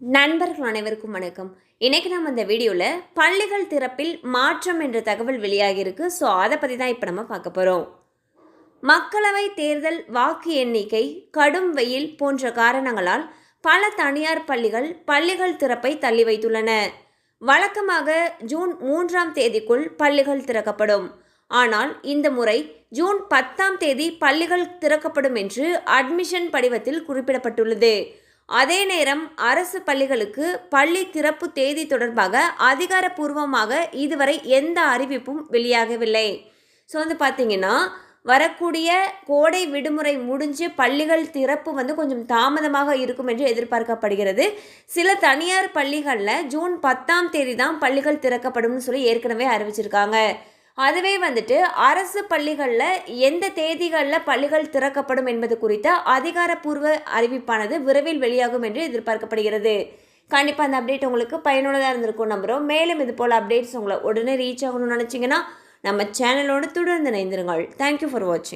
நண்பர்கள் அனைவருக்கும் வணக்கம். இன்னைக்கு நம்ம இந்த வீடியோவில் பள்ளிகள் திறப்பில் மாற்றம் என்ற தகவல் வெளியாகியிருக்கு. ஸோ அதை பற்றி தான் இப்போ நம்ம பார்க்க போகிறோம். மக்களவை தேர்தல், வாக்கு எண்ணிக்கை, கடும் வெயில் போன்ற காரணங்களால் பல தனியார் பள்ளிகள் திறப்பை தள்ளி வைத்துள்ளன. வழக்கமாக ஜூன் 3ஆம் தேதிக்குள் பள்ளிகள் திறக்கப்படும். ஆனால் இந்த முறை ஜூன் 10ஆம் தேதி பள்ளிகள் திறக்கப்படும் என்று அட்மிஷன் படிவத்தில் குறிப்பிடப்பட்டுள்ளது. அதே நேரம் அரசு பள்ளிகளுக்கு பள்ளி திறப்பு தேதி தொடர்பாக அதிகாரப்பூர்வமாக இதுவரை எந்த அறிவிப்பும் வெளியாகவில்லை. ஸோ பார்த்தீங்கன்னா வரக்கூடிய கோடை விடுமுறை முடிஞ்சு பள்ளிகள் திறப்பு கொஞ்சம் தாமதமாக இருக்கும் என்று எதிர்பார்க்கப்படுகிறது. சில தனியார் பள்ளிகளில் ஜூன் 10ஆம் தேதி தான் பள்ளிகள் திறக்கப்படும் சொல்லி ஏற்கனவே அறிவிச்சிருக்காங்க. அதுவே அரசு பள்ளிகளில் எந்த தேதிகளில் பள்ளிகள் திறக்கப்படும் என்பது குறித்த அதிகாரப்பூர்வ அறிவிப்பானது விரைவில் வெளியாகும் என்று எதிர்பார்க்கப்படுகிறது. கண்டிப்பாக அந்த அப்டேட் உங்களுக்கு பயனுள்ளதாக இருந்திருக்கும் நம்புகிறோம். மேலும் இது போல் அப்டேட்ஸ் உங்களை உடனே ரீச் ஆகணும்னு நினச்சிங்கன்னா நம்ம சேனலோடு தொடர்ந்து இணைந்திருங்கள். தேங்க்யூ ஃபார் வாட்சிங்.